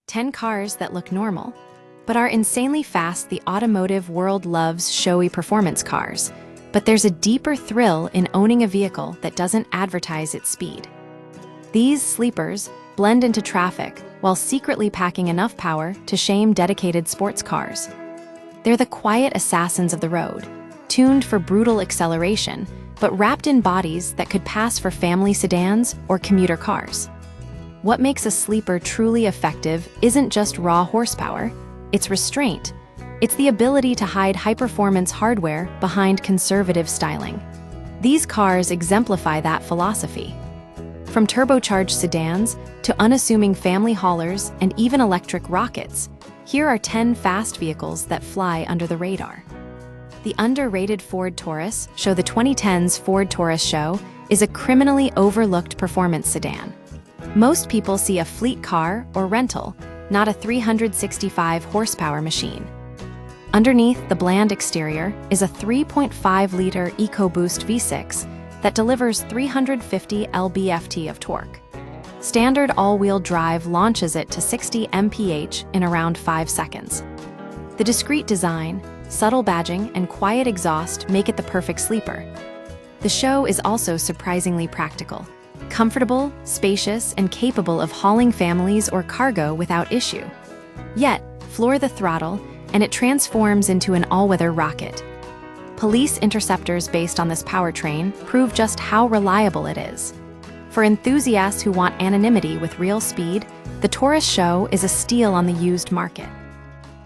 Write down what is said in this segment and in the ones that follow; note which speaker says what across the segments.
Speaker 1: 10 cars that look normal, but are insanely fast. The automotive world loves showy performance cars, but there's a deeper thrill in owning a vehicle that doesn't advertise its speed. These sleepers blend into traffic while secretly packing enough power to shame dedicated sports cars. They're the quiet assassins of the road, tuned for brutal acceleration, but wrapped in bodies that could pass for family sedans or commuter cars. What makes a sleeper truly effective isn't just raw horsepower, it's restraint. It's the ability to hide high-performance hardware behind conservative styling. These cars exemplify that philosophy. From turbocharged sedans to unassuming family haulers and even electric rockets, here are 10 fast vehicles that fly under the radar. The underrated Ford Taurus show. The 2010s Ford Taurus show is a criminally overlooked performance sedan. Most people see a fleet car or rental, not a 365 horsepower machine. Underneath the bland exterior is a 3.5-liter EcoBoost V6 that delivers 350 lb-ft of torque. Standard all-wheel drive launches it to 60 mph in around 5 seconds. The discreet design, subtle badging, and quiet exhaust make it the perfect sleeper. The show is also surprisingly practical. Comfortable, spacious, and capable of hauling families or cargo without issue. Yet, floor the throttle, and it transforms into an all-weather rocket. Police interceptors based on this powertrain prove just how reliable it is. For enthusiasts who want anonymity with real speed, the Taurus show is a steal on the used market.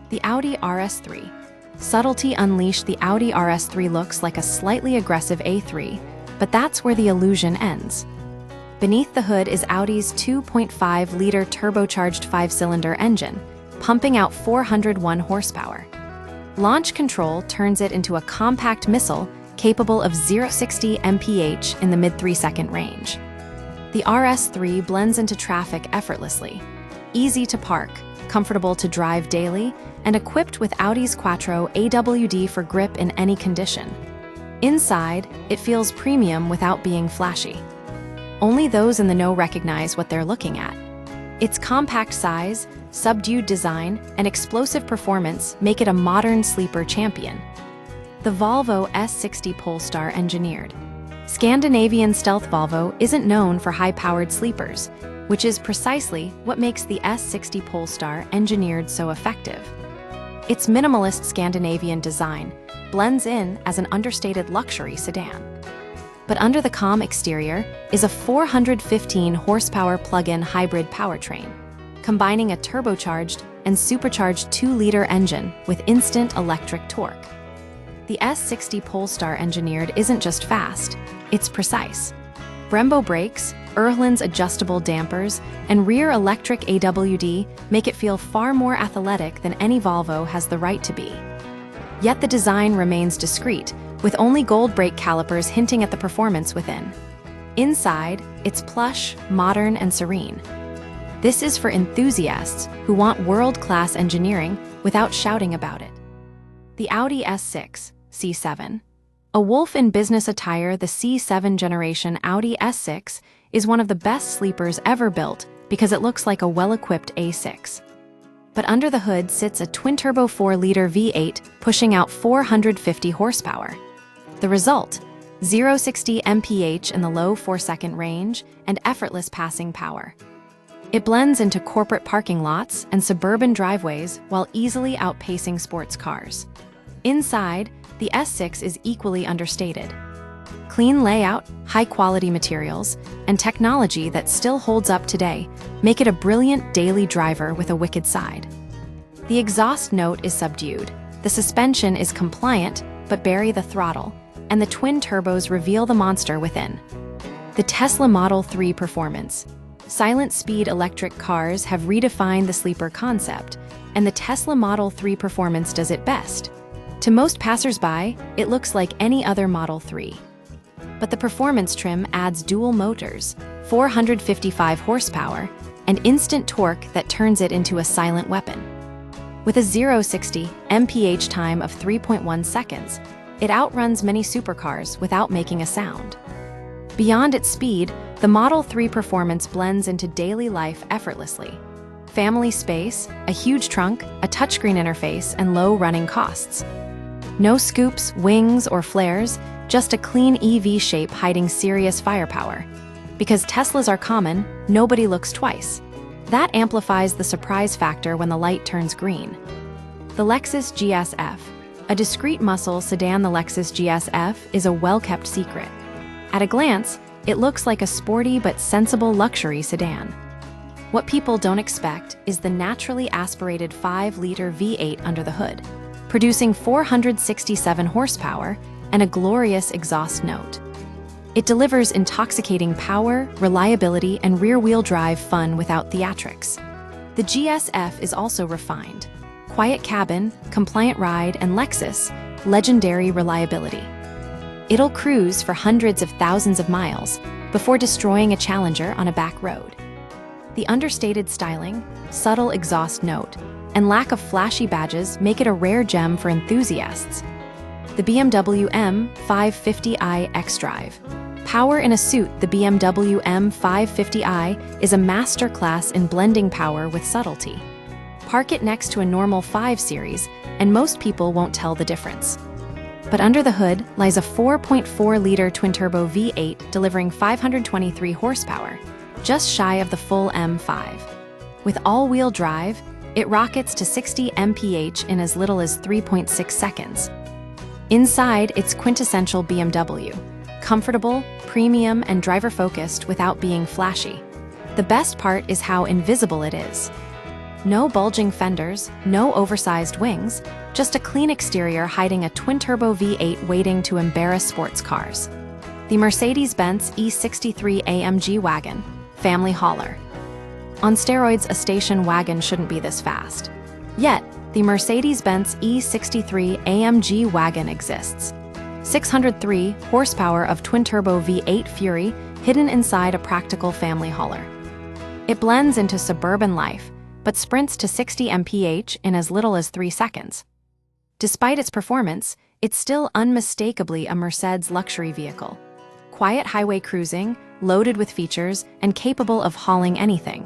Speaker 1: The Audi RS3. Subtlety unleashed. The Audi RS3 looks like a slightly aggressive A3, but that's where the illusion ends. Beneath the hood is Audi's 2.5-liter turbocharged 5-cylinder engine, pumping out 401 horsepower. Launch control turns it into a compact missile capable of 0-60 mph in the mid-3-second range. The RS3 blends into traffic effortlessly, easy to park, comfortable to drive daily, and equipped with Audi's Quattro AWD for grip in any condition. Inside, it feels premium without being flashy. Only those in the know recognize what they're looking at. Its compact size, subdued design, and explosive performance make it a modern sleeper champion. The Volvo S60 Polestar engineered. Scandinavian stealth Volvo isn't known for high-powered sleepers, which is precisely what makes the S60 Polestar engineered so effective. Its minimalist Scandinavian design blends in as an understated luxury sedan. But under the calm exterior is a 415-horsepower plug-in hybrid powertrain, combining a turbocharged and supercharged 2-liter engine with instant electric torque. The S60 Polestar engineered isn't just fast, it's precise. Brembo brakes, Erhlin's adjustable dampers, and rear electric AWD make it feel far more athletic than any Volvo has the right to be. Yet the design remains discreet, with only gold brake calipers hinting at the performance within. Inside, it's plush, modern, and serene. This is for enthusiasts who want world-class engineering without shouting about it. The Audi S6 C7. A wolf in business attire, the C7 generation Audi S6 is one of the best sleepers ever built because it looks like a well-equipped A6. But under the hood sits a twin-turbo 4-liter V8 pushing out 450 horsepower. The result, 0-60 mph in the low 4-second range and effortless passing power. It blends into corporate parking lots and suburban driveways while easily outpacing sports cars. Inside, the S6 is equally understated. Clean layout, high-quality materials, and technology that still holds up today make it a brilliant daily driver with a wicked side. The exhaust note is subdued, the suspension is compliant but bury the throttle, and the twin turbos reveal the monster within. The Tesla Model 3 performance. Silent speed electric cars have redefined the sleeper concept, and the Tesla Model 3 performance does it best. To most passers-by, it looks like any other Model 3. But the performance trim adds dual motors, 455 horsepower, and instant torque that turns it into a silent weapon. With a 0-60 mph time of 3.1 seconds, it outruns many supercars without making a sound. Beyond its speed, the Model 3 performance blends into daily life effortlessly. family space, a huge trunk, a touchscreen interface, and low running costs. No scoops, wings, or flares, just a clean EV shape hiding serious firepower. Because Teslas are common, nobody looks twice. That amplifies the surprise factor when the light turns green. The Lexus GSF. A discreet muscle sedan, the Lexus GSF is a well-kept secret. At a glance, it looks like a sporty but sensible luxury sedan. What people don't expect is the naturally aspirated 5-liter V8 under the hood, producing 467 horsepower and a glorious exhaust note. It delivers intoxicating power, reliability, and rear-wheel drive fun without theatrics. The GSF is also refined. Quiet cabin, compliant ride, and Lexus, legendary reliability. It'll cruise for hundreds of thousands of miles before destroying a Challenger on a back road. The understated styling, subtle exhaust note, and lack of flashy badges make it a rare gem for enthusiasts. The BMW M550i xDrive. Power in a suit, the BMW M550i is a masterclass in blending power with subtlety. Park it next to a normal 5 Series, and most people won't tell the difference. But under the hood lies a 4.4-liter twin-turbo V8 delivering 523 horsepower, just shy of the full M5. With all-wheel drive, it rockets to 60 mph in as little as 3.6 seconds. Inside, it's quintessential BMW. Comfortable, premium, and driver-focused without being flashy. The best part is how invisible it is. No bulging fenders, no oversized wings, just a clean exterior hiding a twin-turbo V8 waiting to embarrass sports cars. The Mercedes-Benz E63 AMG wagon, family hauler. On steroids, a station wagon shouldn't be this fast. Yet, the Mercedes-Benz E63 AMG wagon exists. 603 horsepower of twin-turbo V8 Fury hidden inside a practical family hauler. It blends into suburban life, but sprints to 60 mph in as little as 3 seconds. Despite its performance, it's still unmistakably a Mercedes luxury vehicle. Quiet highway cruising, loaded with features, and capable of hauling anything.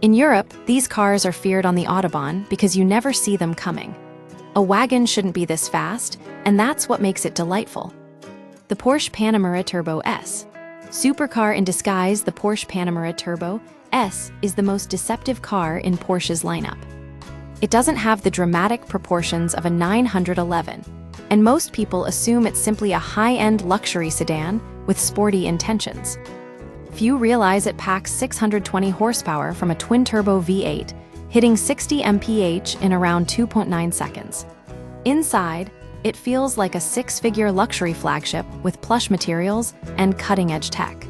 Speaker 1: In Europe, these cars are feared on the Autobahn because you never see them coming. A wagon shouldn't be this fast, and that's what makes it delightful. The Porsche Panamera Turbo S. Supercar in disguise, the Porsche Panamera Turbo S is the most deceptive car in Porsche's lineup. It doesn't have the dramatic proportions of a 911, and most people assume it's simply a high-end luxury sedan with sporty intentions. Few realize it packs 620 horsepower from a twin-turbo V8, hitting 60 mph in around 2.9 seconds. Inside, it feels like a 6-figure luxury flagship with plush materials and cutting-edge tech.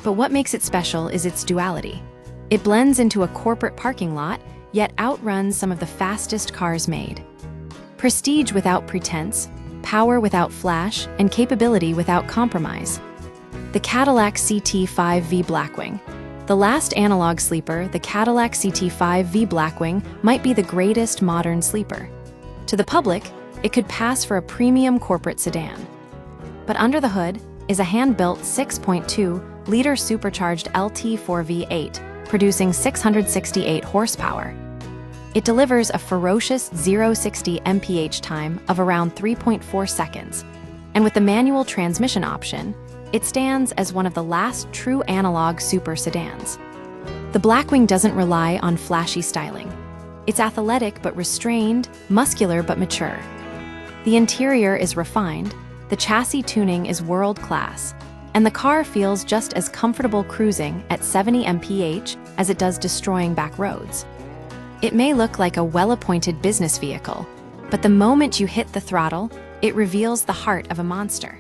Speaker 1: But what makes it special is its duality. It blends into a corporate parking lot, yet outruns some of the fastest cars made. Prestige without pretense, power without flash, and capability without compromise. The Cadillac CT5V Blackwing. The last analog sleeper, the Cadillac CT5V Blackwing, might be the greatest modern sleeper. To the public, it could pass for a premium corporate sedan. But under the hood is a hand-built 6.2-liter supercharged LT4 V8, producing 668 horsepower. It delivers a ferocious 0-60 mph time of around 3.4 seconds, and with the manual transmission option, it stands as one of the last true analog super sedans. The Blackwing doesn't rely on flashy styling. It's athletic but restrained, muscular but mature. The interior is refined, the chassis tuning is world-class, and the car feels just as comfortable cruising at 70 mph as it does destroying back roads. It may look like a well-appointed business vehicle, but the moment you hit the throttle, it reveals the heart of a monster.